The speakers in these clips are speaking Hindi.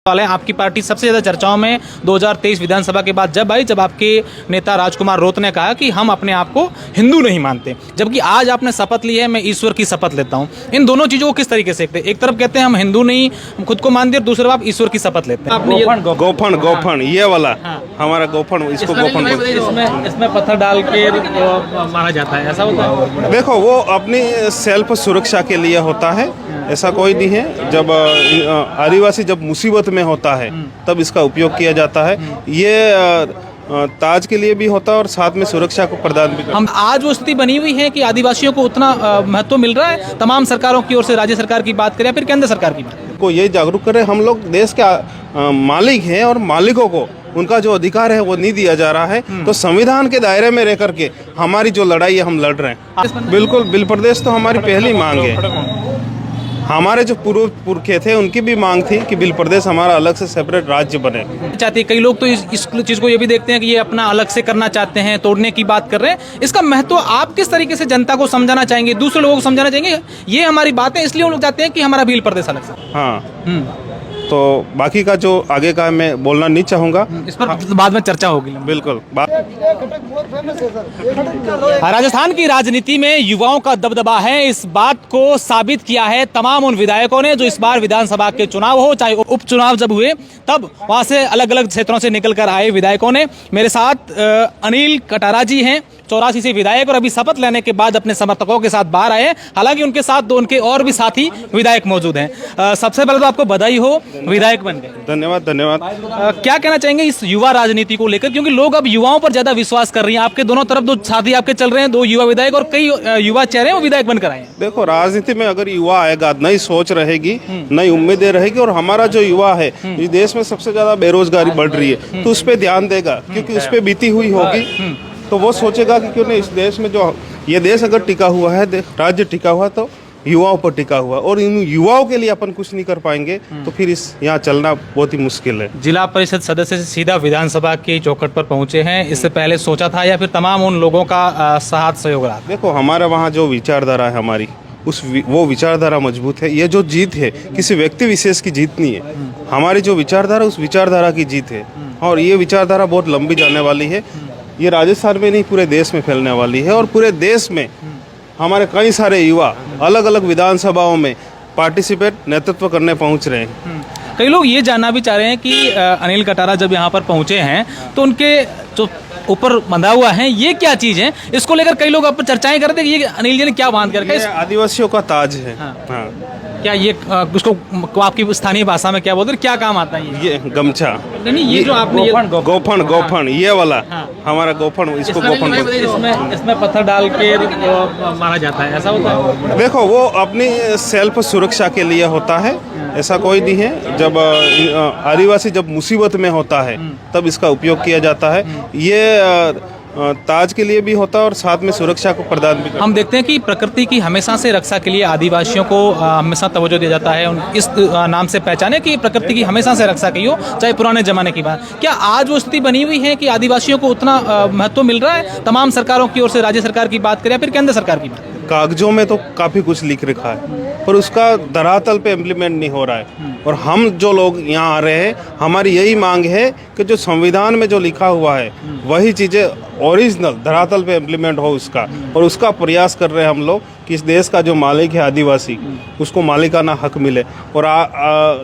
वाले आपकी पार्टी सबसे ज़्यादा चर्चाओं में 2023 विधानसभा के बाद जब आई, जब आपके नेता राजकुमार रोत ने कहा कि हम अपने आप को हिंदू नहीं मानते, जबकि आज आपने शपथ ली है मैं ईश्वर की शपथ लेता हूं। इन दोनों चीज़ों को किस तरीके से देखते हैं? एक तरफ कहते हैं हम हिंदू नहीं खुद को मानते, दूसरी तरफ आप ईश्वर की शपथ लेते हैं। गोफन ये वाला हमारा गोफन, इसको गोफन इसमें पत्थर डाल के मारा जाता है, ऐसा होता है? देखो, वो अपनी सेल्फ सुरक्षा के लिए होता है, ऐसा कोई नहीं है। जब आदिवासी जब मुसीबत में होता है तब इसका उपयोग किया जाता है। ये ताज के लिए भी होता है और साथ में सुरक्षा को प्रदान भी करता है। हम आज वो स्थिति बनी हुई है कि आदिवासियों को उतना महत्व मिल रहा है तमाम सरकारों की ओर से, राज्य सरकार की बात करें या फिर केंद्र सरकार की बात को यही जागरूक करें। हम लोग देश के मालिक हैं और मालिकों को उनका जो अधिकार है वो नहीं दिया जा रहा है। तो संविधान के दायरे में रह करके हमारी जो लड़ाई है हम लड़ रहे हैं। बिल्कुल, बिल प्रदेश तो हमारी पहली मांग है। हमारे जो पूर्व पुरखे थे उनकी भी मांग थी कि बिल प्रदेश हमारा अलग से सेपरेट राज्य बने। चाहते कई लोग तो इस चीज को ये भी देखते हैं कि ये अपना अलग से करना चाहते हैं, तोड़ने की बात कर रहे हैं। इसका महत्व आप किस तरीके से जनता को समझाना चाहेंगे, दूसरे लोगों को समझाना चाहेंगे? ये हमारी बात है, इसलिए वो लोग चाहते हैं कि हमारा भील प्रदेश अलग से। हाँ, तो बाकी का जो आगे का मैं बोलना नहीं चाहूँगा, इस पर बाद में चर्चा होगी। बिल्कुल। राजस्थान की राजनीति में युवाओं का दबदबा है, इस बात को साबित किया है तमाम उन विधायकों ने जो इस बार विधानसभा के चुनाव हो चाहे उपचुनाव जब हुए तब वहां से अलग अलग क्षेत्रों से निकल कर आए विधायकों ने। मेरे साथ अनिल कटारा जी हैं, 84 से विधायक, और अभी शपथ लेने के बाद अपने समर्थकों के साथ बाहर आए। हालांकि उनके साथ दो उनके और भी साथी विधायक मौजूद हैं। सबसे पहले तो आपको बधाई हो, विधायक बन गए। धन्यवाद धन्यवाद। क्या कहना चाहेंगे इस युवा राजनीति को लेकर, क्योंकि लोग अब युवाओं पर ज्यादा विश्वास कर रही हैं? आपके दोनों तरफ दो साथी आपके चल रहे हैं, दो युवा विधायक और कई युवा चेहरे वो विधायक बनकर आए हैं। देखो, राजनीति में अगर युवा आएगा, नई सोच रहेगी, नई उम्मीदें रहेगी, और हमारा जो युवा है इस देश में सबसे ज्यादा बेरोजगारी बढ़ रही है, तो उस पर ध्यान देगा, क्योंकि उस पर बीती हुई होगी। तो वो सोचेगा कि क्यों नहीं इस देश में, जो ये देश अगर टिका हुआ है, राज्य टिका हुआ, तो युवाओं पर टिका हुआ, और इन युवाओं के लिए अपन कुछ नहीं कर पाएंगे तो फिर इस यहाँ चलना बहुत ही मुश्किल है। जिला परिषद सदस्य से सीधा विधानसभा की चौखट पर पहुंचे हैं, इससे पहले सोचा था या फिर तमाम उन लोगों का साथ सहयोग रहा? देखो, हमारे वहाँ जो विचारधारा है हमारी, वो विचारधारा मजबूत है। ये जो जीत है किसी व्यक्ति विशेष की जीत नहीं है, हमारी जो विचारधारा उस विचारधारा की जीत है, और ये विचारधारा बहुत लंबी जाने वाली है। ये राजस्थान में नहीं पूरे देश में फैलने वाली है, और पूरे देश में हमारे कई सारे युवा अलग अलग विधानसभाओं में पार्टिसिपेट नेतृत्व करने पहुंच रहे हैं। कई लोग ये जानना भी चाह रहे हैं कि अनिल कटारा जब यहाँ पर पहुंचे हैं तो उनके जो ऊपर बंधा हुआ है ये क्या चीज है, इसको लेकर कई लोग अब चर्चाएं कर रहे थे कि ये अनिल जी ने क्या बांध कर आदिवासियों का ताज है। हाँ। क्या ये उसको आपकी स्थानीय भाषा में क्या बोलते हैं, क्या काम आता है ये गमछा? नहीं, ये जो आपने गोफन ये वाला हमारा गोफन, इसको गोफन बोलते हैं। इसमें पत्थर डाल के मारा जाता है, ऐसा होता है? देखो, वो अपनी सेल्फ सुरक्षा के लिए होता है, ऐसा कोई नहीं है। जब आदिवासी जब मुसीबत में होता है तब इसका उपयोग किया जाता है। ये ताज के लिए भी होता है और साथ में सुरक्षा को प्रदान भी करता है। हम देखते हैं कि प्रकृति की हमेशा से रक्षा के लिए आदिवासियों को हमेशा तवज्जो दिया जाता है, इस नाम से पहचाने कि प्रकृति की हमेशा से रक्षा की हो, चाहे पुराने जमाने की बात। क्या आज वो स्थिति बनी हुई है कि आदिवासियों को उतना महत्व मिल रहा है तमाम सरकारों की ओर से, राज्य सरकार की बात करें या फिर केंद्र सरकार की बात? कागजों में तो काफ़ी कुछ लिख रखा है, पर उसका धरातल पे इम्प्लीमेंट नहीं हो रहा है। और हम जो लोग यहाँ आ रहे हैं, हमारी यही मांग है कि जो संविधान में जो लिखा हुआ है वही चीज़ें ओरिजिनल धरातल पे इम्प्लीमेंट हो उसका, और उसका प्रयास कर रहे हैं हम लोग कि इस देश का जो मालिक है आदिवासी, उसको मालिकाना हक मिले। और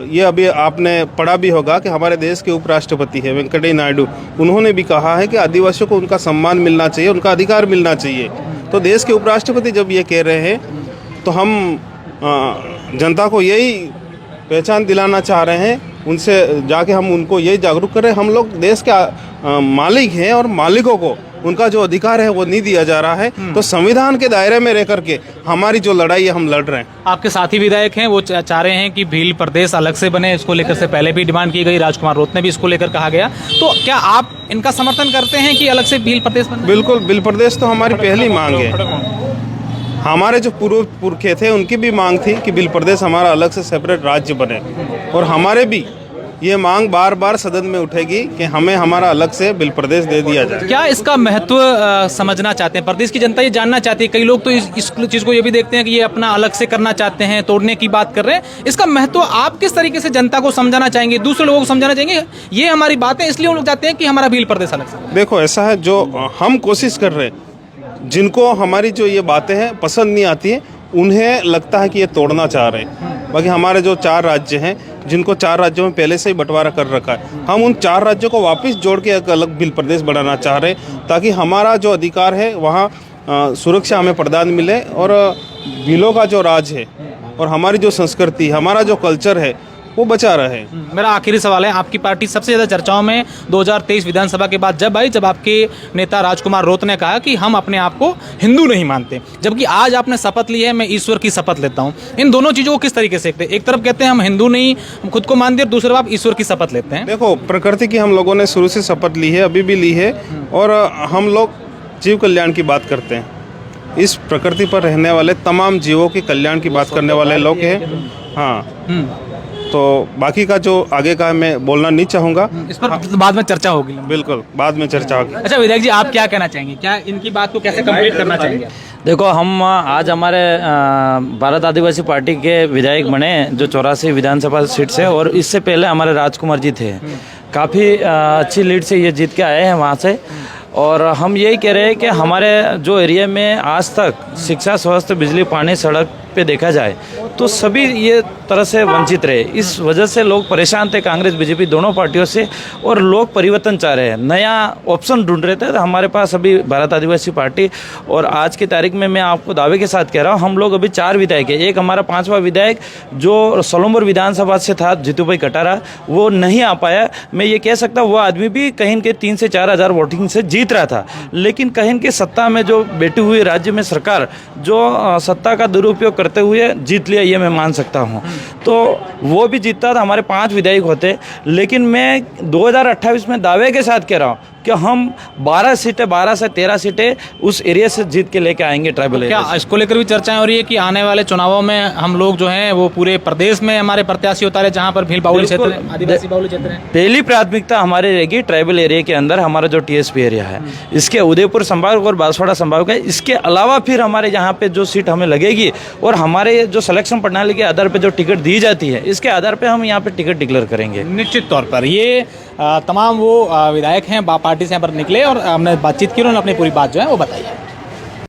ये अभी आपने पढ़ा भी होगा कि हमारे देश के उपराष्ट्रपति है वेंकैया नायडू, उन्होंने भी कहा है कि आदिवासियों को उनका सम्मान मिलना चाहिए, उनका अधिकार मिलना चाहिए। तो देश के उपराष्ट्रपति जब ये कह रहे हैं तो हम जनता को यही पहचान दिलाना चाह रहे हैं, उनसे जाके हम उनको यही जागरूक कर रहे हैं। हम लोग देश के मालिक हैं और मालिकों को उनका जो अधिकार है वो नहीं दिया जा रहा है। तो संविधान के दायरे में रह करके हमारी जो लड़ाई है हम लड़ रहे हैं। आपके साथी विधायक हैं, वो चाह रहे हैं कि भील प्रदेश अलग से बने, इसको लेकर से पहले भी डिमांड की गई, राजकुमार रोत ने भी इसको लेकर कहा गया। तो क्या आप इनका समर्थन करते हैं कि अलग से भील प्रदेश बने? बिल्कुल, भील प्रदेश तो हमारी पहली मांग है। हमारे जो पूर्व पुरखे थे उनकी भी मांग थी कि भील प्रदेश हमारा अलग से सेपरेट राज्य बने, और हमारे भी ये मांग बार बार सदन में उठेगी कि हमें हमारा अलग से बिल प्रदेश दे दिया जाए। क्या इसका महत्व समझना चाहते हैं? प्रदेश की जनता ये जानना चाहती है। कई लोग तो इस चीज़ को ये भी देखते हैं कि ये अपना अलग से करना चाहते हैं, तोड़ने की बात कर रहे हैं। इसका महत्व आप किस तरीके से जनता को समझाना चाहेंगे, दूसरे लोगों को समझाना चाहेंगे? ये हमारी बात है, इसलिए हम लोग चाहते हैं कि हमारा भील प्रदेश अलग से। देखो ऐसा है, जो हम कोशिश कर रहे हैं, जिनको हमारी जो ये बातें हैं पसंद नहीं आती है, उन्हें लगता है कि ये तोड़ना चाह रहे हैं। बाकी हमारे जो 4 राज्य हैं, जिनको 4 राज्यों में पहले से ही बंटवारा कर रखा है, हम उन 4 राज्यों को वापस जोड़ के एक अलग भील प्रदेश बनाना चाह रहे हैं, ताकि हमारा जो अधिकार है वहाँ सुरक्षा हमें प्रदान मिले, और भीलों का जो राज है और हमारी जो संस्कृति, हमारा जो कल्चर है, वो बचा रहे। मेरा आखिरी सवाल है, आपकी पार्टी सबसे ज़्यादा चर्चाओं में 2023 विधानसभा के बाद जब आई, जब आपके नेता राजकुमार रोत ने कहा कि हम अपने आप को हिंदू नहीं मानते, जबकि आज आपने शपथ ली है मैं ईश्वर की शपथ लेता हूं। इन दोनों चीज़ों को किस तरीके से देखते हैं? एक तरफ कहते हैं हम हिंदू नहीं, हम खुद को मानते हैं, दूसरी तरफ आप ईश्वर की शपथ लेते हैं। देखो, प्रकृति की हम लोगों ने शुरू से शपथ ली है, अभी भी ली है, और हम लोग जीव कल्याण की बात करते हैं। इस प्रकृति पर रहने वाले तमाम जीवों के कल्याण की बात करने वाले लोग हैं। हाँ, तो बाकी का जो आगे का मैं बोलना नहीं चाहूँगा, इस पर बाद में चर्चा होगी। बिल्कुल बाद में चर्चा होगी। अच्छा विधायक जी, आप क्या कहना चाहेंगे? क्या इनकी बात को कैसे कंप्लीट करना चाहेंगे? देखो, हम आज हमारे भारत आदिवासी पार्टी के विधायक बने जो 84 विधानसभा सीट से, और इससे पहले हमारे राजकुमार जी थे। काफ़ी अच्छी लीड से ये जीत के आए हैं वहाँ से, और हम यही कह रहे हैं कि हमारे जो एरिया में आज तक शिक्षा, स्वास्थ्य, बिजली, पानी, सड़क पे देखा जाए तो सभी ये तरह से वंचित रहे। इस वजह से लोग परेशान थे, कांग्रेस बीजेपी दोनों पार्टियों से, और लोग परिवर्तन चाह रहे हैं, नया ऑप्शन ढूंढ रहे थे। तो हमारे पास अभी भारत आदिवासी पार्टी, और आज की तारीख में मैं आपको दावे के साथ कह रहा हूँ, हम लोग अभी 4 विधायक है। एक हमारा 5वां विधायक जो सोलंबर विधानसभा से था, जीतू भाई कटारा, वो नहीं आ पाया। मैं ये कह सकता हूँ वो आदमी भी कहीं के 3 से 4 हज़ार वोटिंग से जीत रहा था, लेकिन कहीं के सत्ता में जो बैठी हुई राज्य में सरकार जो सत्ता का दुरुपयोग करते हुए जीत लिया, ये मैं मान सकता हूँ। तो वो भी जीतता था, हमारे 5 विधायक होते, लेकिन मैं 2028 में दावे के साथ कह रहा हूँ कि हम 12 सीटें, 12 से 13 सीटें उस एरिया से जीत के लेके आएंगे ट्राइबल एरिया। क्या इसको लेकर भी चर्चाएं हो रही है कि आने वाले चुनावों में हम लोग जो हैं वो पूरे प्रदेश में हमारे प्रत्याशी उतारे, जहां पर भील बाहुल्य क्षेत्र है, आदिवासी बाहुल्य क्षेत्र है? पहली प्राथमिकता हमारी रहेगी ट्राइबल एरिया के अंदर हमारा जो टीएसपी एरिया है, इसके उदयपुर संभाग और बांसवाड़ा संभाग है। इसके अलावा फिर हमारे यहाँ पे जो सीट हमें लगेगी, और हमारे जो सिलेक्शन प्रणाली के आधार पर जो टिकट दी जाती है, इसके आधार पर हम यहाँ पे टिकट डिक्लेयर करेंगे। निश्चित तौर पर ये तमाम वो विधायक हैं पार्टी से यहाँ पर निकले, और हमने बातचीत की, उन्होंने अपनी पूरी बात जो है वो बताई है।